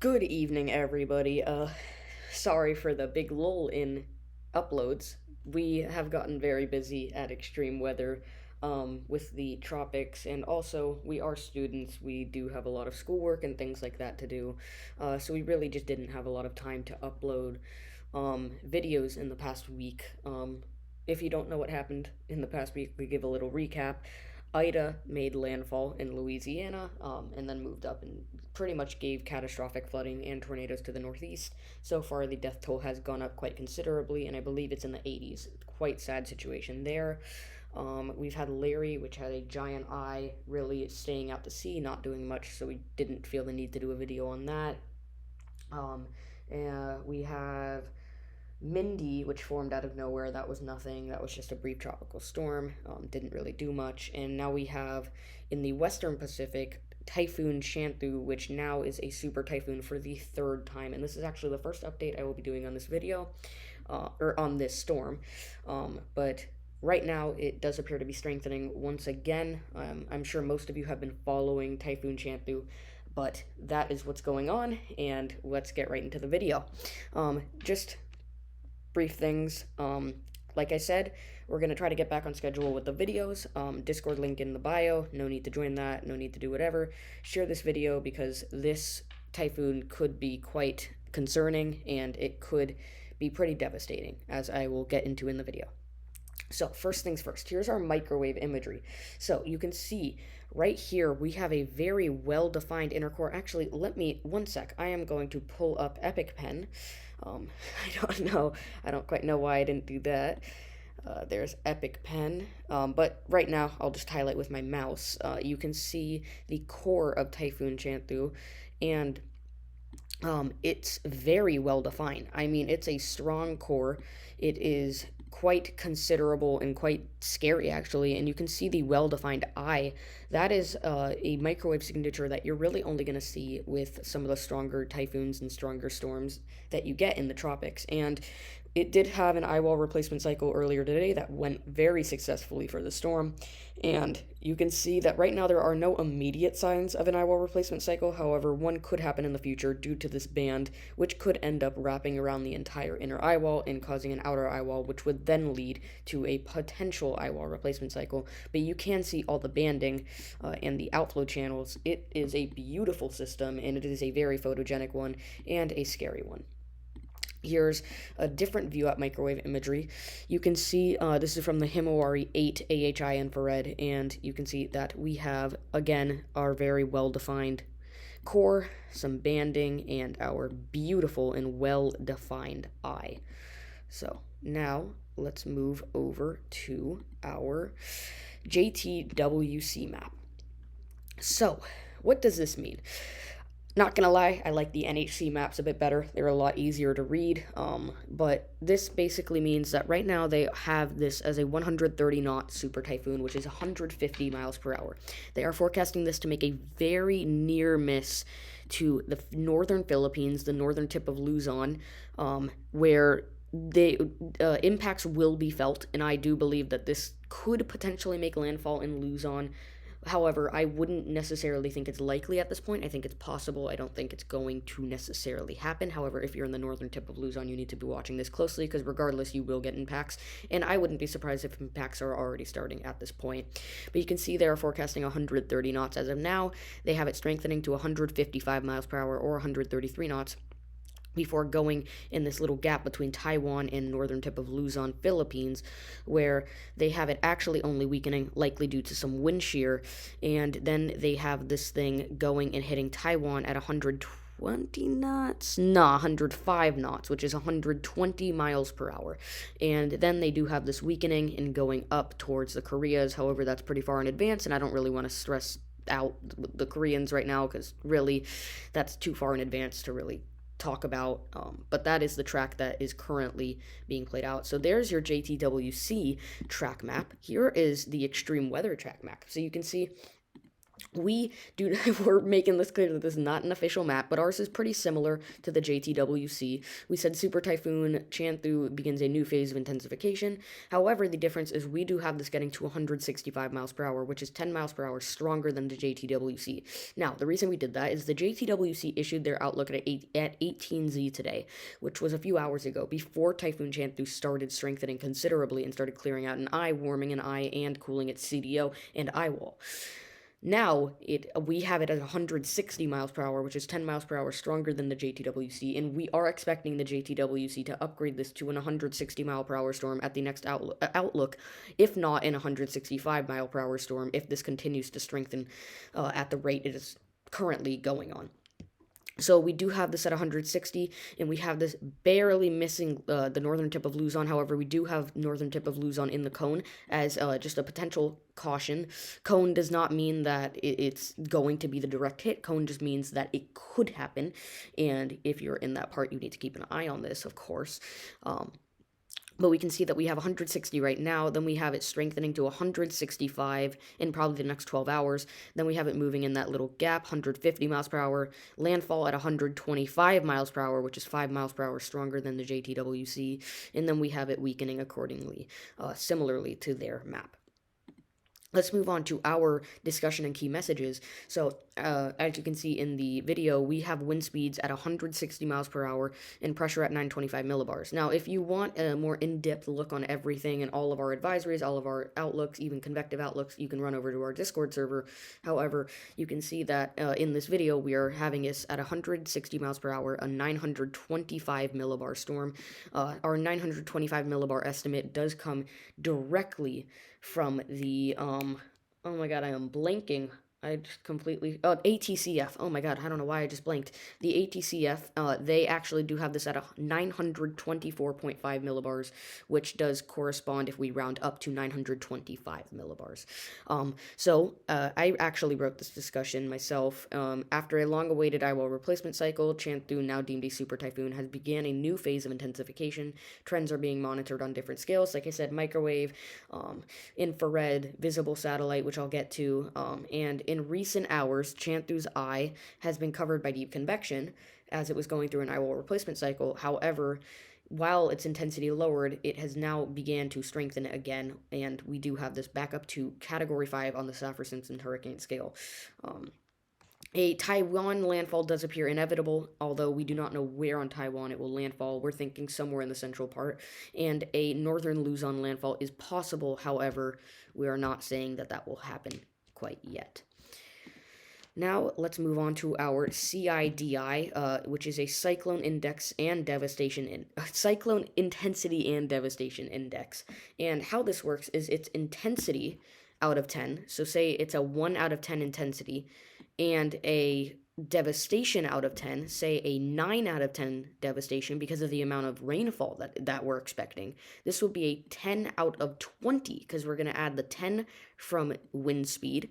Good evening, everybody. Sorry for the big lull in uploads. We have gotten very busy at extreme weather, with the tropics, and also we are students. We do have a lot of schoolwork and things like that to do, so we really just didn't have a lot of time to upload, videos in the past week. If you don't know what happened in the past week, we give a little recap. Ida made landfall in Louisiana, and then moved up and pretty much gave catastrophic flooding and tornadoes to the northeast. So far, the death toll has gone up quite considerably, and I believe it's in the 80s. Quite sad situation there. We've had Larry, which had a giant eye, really staying out to sea, not doing much, so we didn't feel the need to do a video on that. And we have Mindy, which formed out of nowhere. That was nothing. That was just a brief tropical storm. Didn't really do much. And now we have in the Western Pacific Typhoon Chanthu, which now is a super typhoon for the third time. And this is actually the first update I will be doing on this video, or on this storm. But right now it does appear to be strengthening once again. I'm sure most of you have been following Typhoon Chanthu, but that is what's going on, and let's get right into the video. Just brief things. Like I said, we're going to try to get back on schedule with the videos. Discord link in the bio. No need to join that. No need to do whatever. Share this video because this typhoon could be quite concerning and it could be pretty devastating, as I will get into in the video. So first things first, here's our microwave imagery. So you can see right here we have a very well-defined inner core. Actually, let me, one sec, I am going to pull up Epic Pen. I don't quite know why I didn't do that. There's Epic Pen, but right now I'll just highlight with my mouse. You can see the core of Typhoon Chanthu, and it's very well defined. I mean, it's a strong core. It is quite considerable and quite scary, actually, and you can see the well-defined eye. That is a microwave signature that you're really only going to see with some of the stronger typhoons and stronger storms that you get in the tropics. And it did have an eye wall replacement cycle earlier today that went very successfully for the storm, and you can see that right now there are no immediate signs of an eye wall replacement cycle. However, one could happen in the future due to this band, which could end up wrapping around the entire inner eye wall and causing an outer eye wall, which would then lead to a potential eye wall replacement cycle. But you can see all the banding and the outflow channels. It is a beautiful system, and it is a very photogenic one and a scary one. Here's a different view at microwave imagery. You can see this is from the Himawari 8 AHI infrared, and you can see that we have, again, our very well-defined core, some banding, and our beautiful and well-defined eye. So now let's move over to our Jtwc map. So what does this mean? Not gonna lie, I like the NHC maps a bit better. They're a lot easier to read, but this basically means that right now they have this as a 130 knot super typhoon, which is 150 miles per hour. They are forecasting this to make a very near miss to the northern Philippines, the northern tip of Luzon, where the impacts will be felt, and I do believe that this could potentially make landfall in Luzon. However, I wouldn't necessarily think it's likely at this point. I think it's possible. I don't think it's going to necessarily happen. However, if you're in the northern tip of Luzon, you need to be watching this closely because regardless, you will get impacts. And I wouldn't be surprised if impacts are already starting at this point. But you can see they're forecasting 130 knots as of now. They have it strengthening to 155 miles per hour or 133 knots before going in this little gap between Taiwan and northern tip of Luzon, Philippines, where they have it actually only weakening, likely due to some wind shear, and then they have this thing going and hitting Taiwan at 120 knots? Nah, 105 knots, which is 120 miles per hour. And then they do have this weakening and going up towards the Koreas. However, that's pretty far in advance, and I don't really want to stress out the Koreans right now because really that's too far in advance to really talk about, but that is the track that is currently being played out. So there's your Jtwc track map. Here is the extreme weather track map. So you can see we're making this clear that this is not an official map, but ours is pretty similar to the JTWC. We said Super Typhoon Chanthu begins a new phase of intensification. However, the difference is we do have this getting to 165 miles per hour, which is 10 miles per hour stronger than the JTWC. Now, the reason we did that is the JTWC issued their outlook at 18Z today, which was a few hours ago, before Typhoon Chanthu started strengthening considerably and started clearing out an eye, warming an eye, and cooling its CDO and eye wall. Now we have it at 160 miles per hour, which is 10 miles per hour stronger than the JTWC, and we are expecting the JTWC to upgrade this to an 160 mile per hour storm at the next outlook, if not in 165 mile per hour storm, if this continues to strengthen at the rate it is currently going on. So we do have this at 160, and we have this barely missing the northern tip of Luzon. However, we do have northern tip of Luzon in the cone as just a potential caution. Cone does not mean that it's going to be the direct hit. Cone just means that it could happen, and if you're in that part, you need to keep an eye on this, of course. But we can see that we have 160 right now, then we have it strengthening to 165 in probably the next 12 hours, then we have it moving in that little gap, 150 miles per hour, landfall at 125 miles per hour, which is 5 miles per hour stronger than the JTWC, and then we have it weakening accordingly, similarly to their map. Let's move on to our discussion and key messages. So, as you can see in the video, we have wind speeds at 160 miles per hour and pressure at 925 millibars. Now, if you want a more in-depth look on everything and all of our advisories, all of our outlooks, even convective outlooks, you can run over to our Discord server. However, you can see that in this video, we are having this at 160 miles per hour, a 925 millibar storm. Our 925 millibar estimate does come directly from the, oh my god, I am blanking. I just completely, ATCF. Oh my god, I don't know why I just blanked. The ATCF, they actually do have this at a 924.5 millibars, which does correspond if we round up to 925 millibars. I actually wrote this discussion myself. After a long-awaited eye wall replacement cycle, Chanthu, now deemed a super typhoon, has began a new phase of intensification. Trends are being monitored on different scales. Like I said, microwave, infrared, visible satellite, which I'll get to, and in recent hours, Chanthu's eye has been covered by deep convection as it was going through an eye wall replacement cycle. However, while its intensity lowered, it has now began to strengthen again, and we do have this back up to Category 5 on the Saffir-Simpson hurricane scale. A Taiwan landfall does appear inevitable, although we do not know where on Taiwan it will landfall. We're thinking somewhere in the central part. And a northern Luzon landfall is possible, however, we are not saying that that will happen quite yet. Now, let's move on to our CIDI, which is a cyclone index and cyclone intensity and devastation index. And how this works is its intensity out of 10. So say it's a 1 out of 10 intensity, and a devastation out of 10, say a 9 out of 10 devastation because of the amount of rainfall that we're expecting. This will be a 10 out of 20 because we're going to add the 10 from wind speed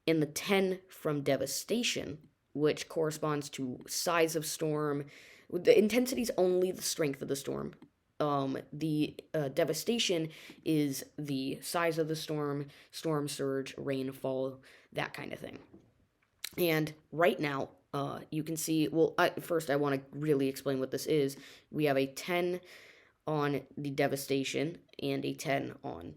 and the 10 from devastation, which corresponds to size of storm. The intensity is only the strength of the storm. The devastation is the size of the storm, storm surge, rainfall, that kind of thing. And right now, you can see, first I want to really explain what this is. We have a 10 on the devastation and a 10 on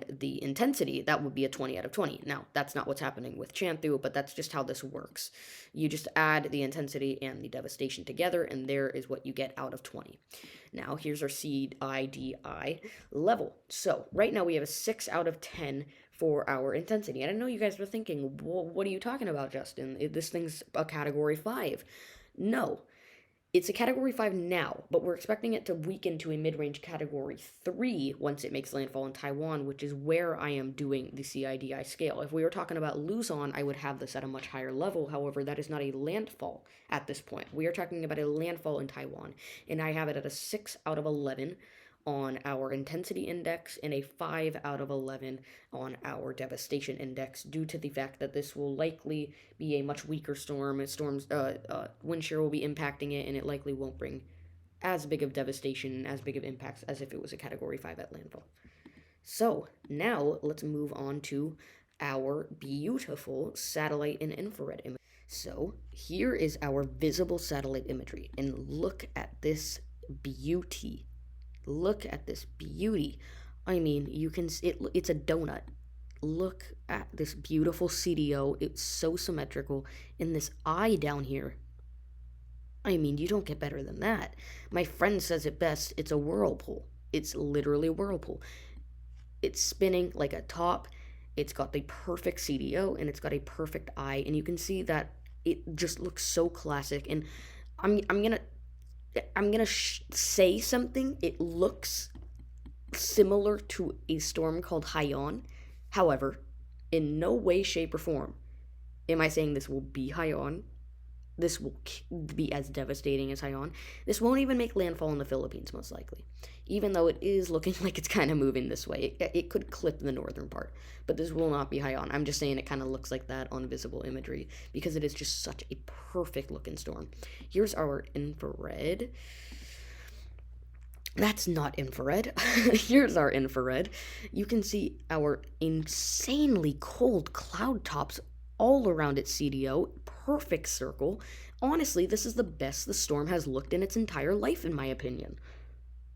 the intensity. That would be a 20 out of 20. Now, that's not what's happening with Chanthu, but that's just how this works. You just add the intensity and the devastation together, and there is what you get out of 20. Now, here's our CIDI level. So, right now we have a 6 out of 10 for our intensity. And I know you guys were thinking, well, what are you talking about, Justin? This thing's a Category 5. No. It's a Category 5 now, but we're expecting it to weaken to a mid-range Category 3 once it makes landfall in Taiwan, which is where I am doing the CIDI scale. If we were talking about Luzon, I would have this at a much higher level. However, that is not a landfall at this point. We are talking about a landfall in Taiwan, and I have it at a 6 out of 11 on our intensity index and a 5 out of 11 on our devastation index, due to the fact that this will likely be a much weaker storm. Wind shear will be impacting it, and it likely won't bring as big of devastation, as big of impacts as if it was a Category 5 at landfall. So now let's move on to our beautiful satellite and infrared image. So here is our visible satellite imagery, and look at this beauty. Look at this beauty. I mean, you can it's a donut. Look at this beautiful CDO. It's so symmetrical. And this eye down here, I mean, you don't get better than that. My friend says it best. It's a whirlpool. It's literally a whirlpool. It's spinning like a top. It's got the perfect CDO and it's got a perfect eye. And you can see that it just looks so classic. And I'm gonna say something. It looks similar to a storm called Haiyan. However, in no way, shape, or form am I saying this will be Haiyan. This will be as devastating as Haiyan. This won't even make landfall in the Philippines, most likely. Even though it is looking like it's kind of moving this way. It could clip the northern part. But this will not be Haiyan. I'm just saying it kind of looks like that on visible imagery. Because it is just such a perfect looking storm. Here's our infrared. That's not infrared. Here's our infrared. You can see our insanely cold cloud tops all around its CDO. Perfect circle. Honestly, this is the best the storm has looked in its entire life, in my opinion.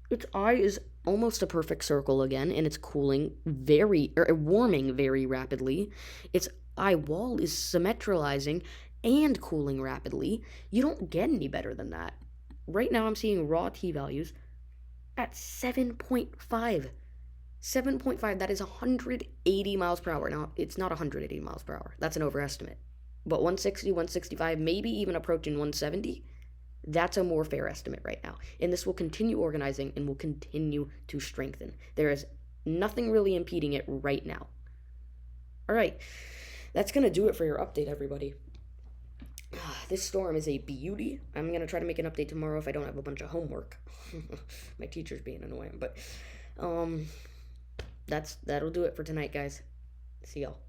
Its eye is almost a perfect circle again, and it's warming very rapidly. Its eye wall is symmetralizing and cooling rapidly. You don't get any better than that. Right now, I'm seeing raw T values at 7.5. 7.5, that is 180 miles per hour. Now, it's not 180 miles per hour. That's an overestimate. But 160, 165, maybe even approaching 170, that's a more fair estimate right now. And this will continue organizing and will continue to strengthen. There is nothing really impeding it right now. All right, that's going to do it for your update, everybody. This storm is a beauty. I'm going to try to make an update tomorrow if I don't have a bunch of homework. My teacher's being annoying, but that'll do it for tonight, guys. See y'all.